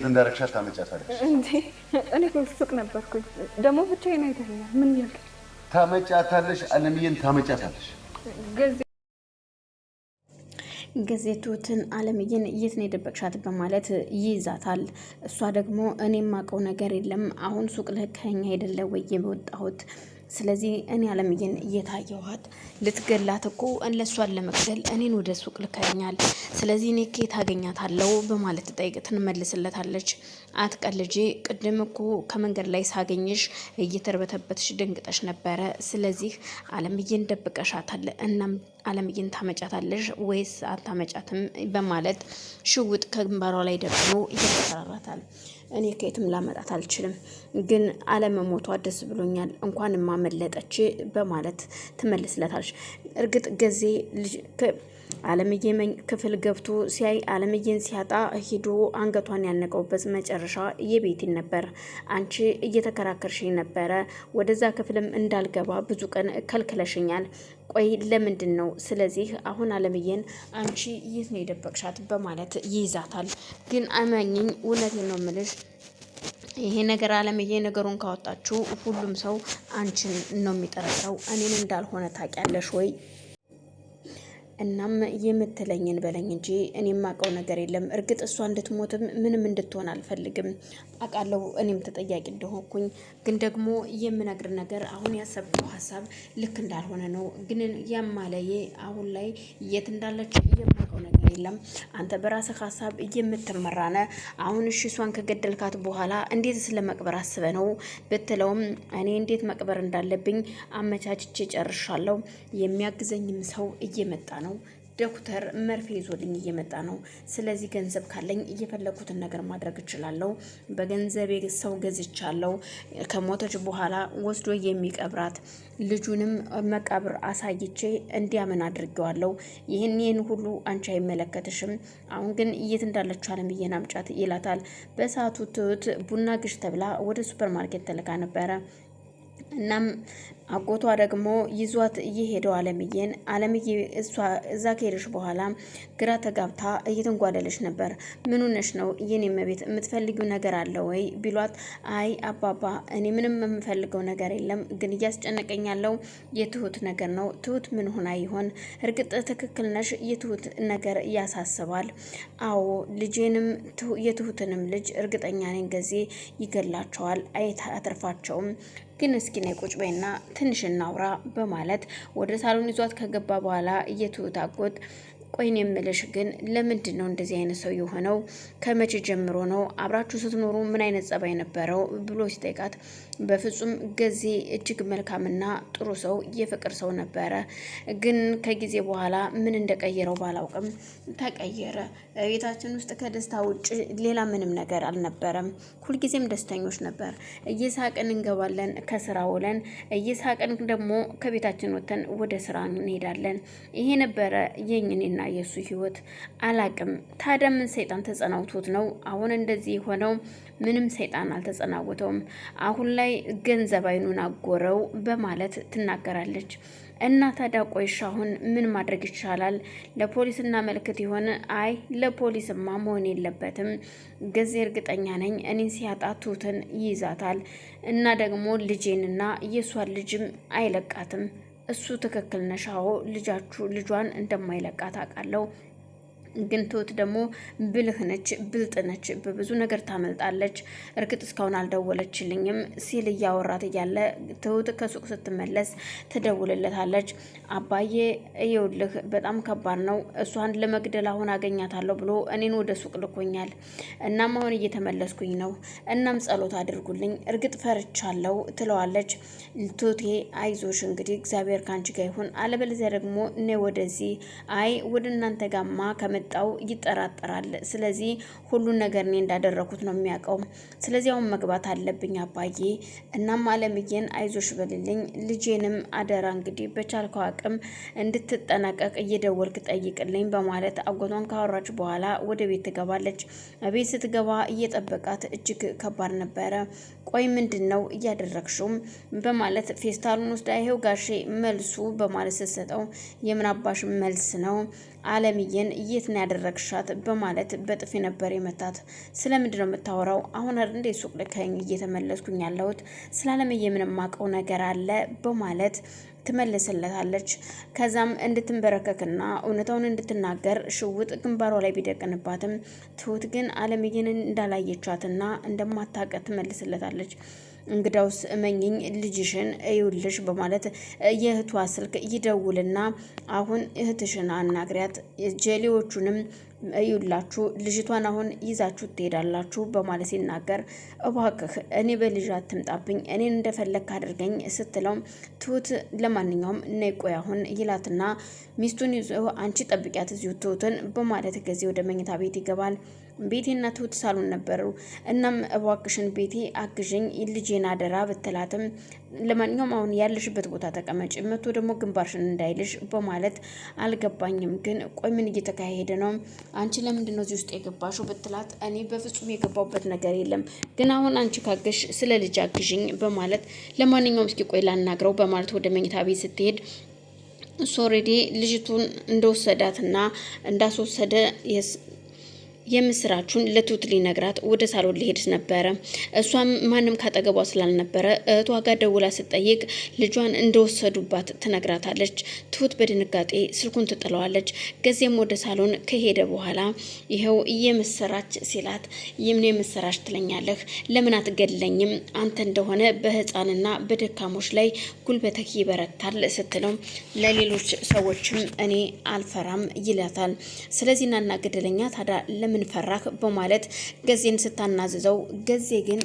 እንዳረክሻት ታመጫታለሽ እንዴ? እኔ ሱቅ ነበርኩኝ ደግሞ ብቻዬን አይተኛል። ምን ያልክ? ታመጫታለሽ፣ አለምዬን ታመጫታለሽ። ገዜቱትን አለምዬን የት ነው የደበቅሻት በማለት ይይዛታል። እሷ ደግሞ እኔ የማውቀው ነገር የለም አሁን ሱቅ ልከኛ አይደለ ወይ የወጣሁት ስለዚህ እኔ አለምዬን እየታየኋት ልትገላት እኮ እነሷን ለመግደል እኔን ወደ ሱቅ ልከኛል። ስለዚህ እኔ ከየት አገኛታለሁ በማለት ትመልስለታለች። አትቀልጂ፣ ቅድም እኮ ከመንገድ ላይ ሳገኝሽ እየተርበተበትሽ ደንግጠሽ ነበረ። ስለዚህ አለምዬን ደብቀሻታል። እናም አለምዬን ታመጫታለሽ ወይስ አታመጫትም በማለት ሽውጥ ከግንባሯ ላይ ደግሞ እያስፈራራታል። እኔ ከየትም ላመጣት አልችልም፣ ግን አለመሞቷ ደስ ብሎኛል፣ እንኳን ማመለጠች በማለት ትመልስለታለች። እርግጥ ገዜ አለምዬ ክፍል ገብቶ ሲያይ አለምዬን ሲያጣ ሂዶ አንገቷን ያነቀውበት መጨረሻ የቤቲን ነበር። አንቺ እየተከራከርሽኝ ነበረ፣ ወደዛ ክፍልም እንዳልገባ ብዙ ቀን ከልክለሽኛል። ቆይ ለምንድን ነው? ስለዚህ አሁን አለምዬን አንቺ የት ነው የደበቅሻት በማለት ይይዛታል። ግን አማኝኝ፣ እውነቴን ነው የምልሽ ይሄ ነገር አለምዬ ነገሩን ካወጣችሁ ሁሉም ሰው አንቺን ነው የሚጠረጥረው፣ እኔን እንዳልሆነ ታውቂያለሽ ወይ? እናም የምትለኝን በለኝ እንጂ እኔ የማውቀው ነገር የለም። እርግጥ እሷ እንድትሞትም ምንም እንድትሆን አልፈልግም፣ አውቃለሁ እኔም ተጠያቂ እንደሆንኩኝ። ግን ደግሞ የምነግር ነገር አሁን ያሰብከው ሀሳብ ልክ እንዳልሆነ ነው። ግን ያማለዬ አሁን ላይ የት እንዳለች የማውቀው ነገር የለም። አንተ በራስህ ሀሳብ የምትመራነ አሁን እሺ እሷን ከገደልካት በኋላ እንዴት ስለመቅበር አስበ ነው ብትለውም እኔ እንዴት መቅበር እንዳለብኝ አመቻችቼ ጨርሻለሁ። የሚያግዘኝም ሰው እየመጣ ነው። ዶክተር መርፌ ይዞልኝ እየመጣ ነው። ስለዚህ ገንዘብ ካለኝ እየፈለኩትን ነገር ማድረግ እችላለሁ። በገንዘቤ ሰው ገዝቻለሁ። ከሞተች በኋላ ወስዶ የሚቀብራት ልጁንም መቃብር አሳይቼ እንዲያምን አድርጌዋለሁ። ይህን ሁሉ አንቺ አይመለከትሽም። አሁን ግን የት እንዳለችው አለምዬን አምጫት ይላታል። በሰዓቱ ትሁት ቡና ግሽ ተብላ ወደ ሱፐር ማርኬት ተልካ ነበረ። እናም አጎቷ ደግሞ ይዟት እየሄደው አለምዬ እዛ ከሄደች በኋላ ግራ ተጋብታ እየተንጓደለች ነበር። ምን ሆነሽ ነው የኔ መቤት? የምትፈልጊው ነገር አለ ወይ ቢሏት፣ አይ አባባ እኔ ምንም የምፈልገው ነገር የለም፣ ግን እያስጨነቀኝ ያለው የትሁት ነገር ነው። ትሁት ምን ሆና ይሆን? እርግጥ ትክክል ነሽ፣ የትሁት ነገር ያሳስባል። አዎ ልጄንም የትሁትንም ልጅ እርግጠኛ ነኝ ጊዜ ይገላቸዋል፣ አያተርፋቸውም። ግን እስኪ ነይ ቁጭ በይና ትንሽ እናውራ በማለት ወደ ሳሎን ይዟት ከገባ በኋላ የትሁት አጎት ቆይን የምልሽ ግን ለምንድን ነው እንደዚህ አይነት ሰው የሆነው? ከመቼ ጀምሮ ነው? አብራችሁ ስትኖሩ ምን አይነት ጸባይ ነበረው ብሎ ሲጠይቃት፣ በፍጹም ገዜ እጅግ መልካምና ጥሩ ሰው የፍቅር ሰው ነበረ። ግን ከጊዜ በኋላ ምን እንደቀየረው ባላውቅም ተቀየረ። ቤታችን ውስጥ ከደስታ ውጭ ሌላ ምንም ነገር አልነበረም። ሁልጊዜም ደስተኞች ነበር። እየሳቅን እንገባለን ከስራ ውለን፣ እየሳቅን ደግሞ ከቤታችን ወጥተን ወደ ስራ እንሄዳለን። ይሄ ነበረ የኝኔና የሱ ህይወት። አላቅም ታዲያ ምን ሰይጣን ተጸናውቶት ነው አሁን እንደዚህ የሆነው? ምንም ሰይጣን አልተጸናወተውም። አሁን ላይ ገንዘብ አይኑን አጎረው በማለት ትናገራለች። እና ታዲያ ቆይሽ አሁን ምን ማድረግ ይቻላል? ለፖሊስ እናመልክት ይሆን? አይ ለፖሊስማ መሆን የለበትም። ገዜ እርግጠኛ ነኝ እኔን ሲያጣ ትሁትን ይይዛታል እና ደግሞ ልጄንና የሷን ልጅም አይለቃትም። እሱ ትክክል ነሽ። አዎ ልጇን እንደማይለቃት አውቃለሁ። ግን ትሁት ደግሞ ብልህ ነች፣ ብልጥ ነች፣ በብዙ ነገር ታመልጣለች። እርግጥ እስካሁን አልደወለችልኝም ሲል እያወራት እያለ ትሁት ከሱቅ ስትመለስ ትደውልለታለች። አባዬ እየውልህ በጣም ከባድ ነው፣ እሷን ለመግደል አሁን አገኛታለሁ ብሎ እኔን ወደ ሱቅ ልኮኛል። እናም አሁን እየተመለስኩኝ ነው። እናም ጸሎት አድርጉልኝ፣ እርግጥ ፈርቻለሁ ትለዋለች። ትሁቴ አይዞሽ እንግዲህ እግዚአብሔር ካንቺ ጋር ይሁን፣ አለበለዚያ ደግሞ እኔ ወደዚህ አይ ወደ እናንተ ጋማ መጣው ይጠራጠራል። ስለዚህ ሁሉን ነገር እኔ እንዳደረኩት ነው የሚያውቀው። ስለዚህ አሁን መግባት አለብኝ አባዬ። እናም አለምዬን አይዞሽ በልልኝ፣ ልጄንም አደራ እንግዲህ በቻልከው አቅም እንድትጠነቀቅ እየደወልክ ጠይቅልኝ በማለት አጎቷን ካወራች በኋላ ወደ ቤት ትገባለች። ቤት ስትገባ እየጠበቃት እጅግ ከባድ ነበረ። ቆይ ምንድን ነው እያደረግሽው በማለት ፌስታሉን ውስጥ ይሄው ጋሼ መልሱ በማለት ስትሰጠው የምን አባሽ መልስ ነው አለምዬን የት ነው ያደረግሻት በማለት በጥፊ ነበር የመታት። ስለምንድን ነው የምታወራው? አሁን እንዴ ሱቅ ልከኝ እየተመለስኩኝ ያለሁት ስለ አለምዬ ምንም ማውቀው ነገር አለ በማለት ትመልስለታለች። ከዛም እንድትንበረከክና እውነታውን እንድትናገር ሽውጥ ግንባሯ ላይ ቢደቅንባትም ትሁት ግን አለምዬን እንዳላየቻትና እንደማታውቅ ትመልስለታለች። እንግዳውስ እመኝኝ ልጅሽን እዩልሽ በማለት የእህቷ ስልክ ይደውልና አሁን እህትሽን አናግሪያት ጀሌዎቹንም እዩላችሁ ልጅቷን አሁን ይዛችሁ ትሄዳላችሁ በማለት ሲናገር እባክህ እኔ በልጅ አትምጣብኝ እኔን እንደፈለግ አድርገኝ ስትለው ትሁት ለማንኛውም ነይ ቆይ አሁን ይላትና ሚስቱን ይዞ አንቺ ጠብቂያት እዚሁ ትሁትን በማለት ጊዜ ወደ መኝታ ቤት ይገባል። ቤቴና ትሁት ሳሎን ነበሩ። እናም እባክሽን ቤቴ አግዥኝ ልጄን አደራ ብትላትም ለማንኛውም አሁን ያለሽበት ቦታ ተቀመጭ መቶ ደግሞ ግንባርሽን እንዳይልሽ በማለት አልገባኝም ግን ቆይ ምን እየተካሄደ ነው? አንቺ ለምንድን ነው እዚህ ውስጥ የገባሽው ብትላት እኔ በፍጹም የገባሁበት ነገር የለም ግን አሁን አንቺ ካገሽ ስለ ልጅ አግዥኝ በማለት ለማንኛውም እስኪ ቆይ ላናግረው በማለት ወደ መኝታ ቤት ስትሄድ ሶሬዲ ልጅቱን እንደወሰዳትና እንዳስወሰደ የምስራቹን ለትሁት ሊነግራት ወደ ሳሎን ሊሄድ ነበረ። እሷም ማንም ካጠገቧ ስላልነበረ እህቷ ጋር ደውላ ስትጠይቅ ልጇን እንደወሰዱባት ትነግራታለች። ትሁት በድንጋጤ ስልኩን ትጥለዋለች። ከዚያም ወደ ሳሎን ከሄደ በኋላ ይኸው የምስራች ሲላት የምን የምስራች ትለኛለህ? ለምን አትገድለኝም? አንተ እንደሆነ በህፃንና በደካሞች ላይ ጉልበትህ ይበረታል ስትለው ለሌሎች ሰዎችም እኔ አልፈራም ይላታል። ስለዚህ ናና ገደለኛ ታዲያ ለምን ፈራህ በማለት ገዜን ስታናዝዘው ገዜ ግን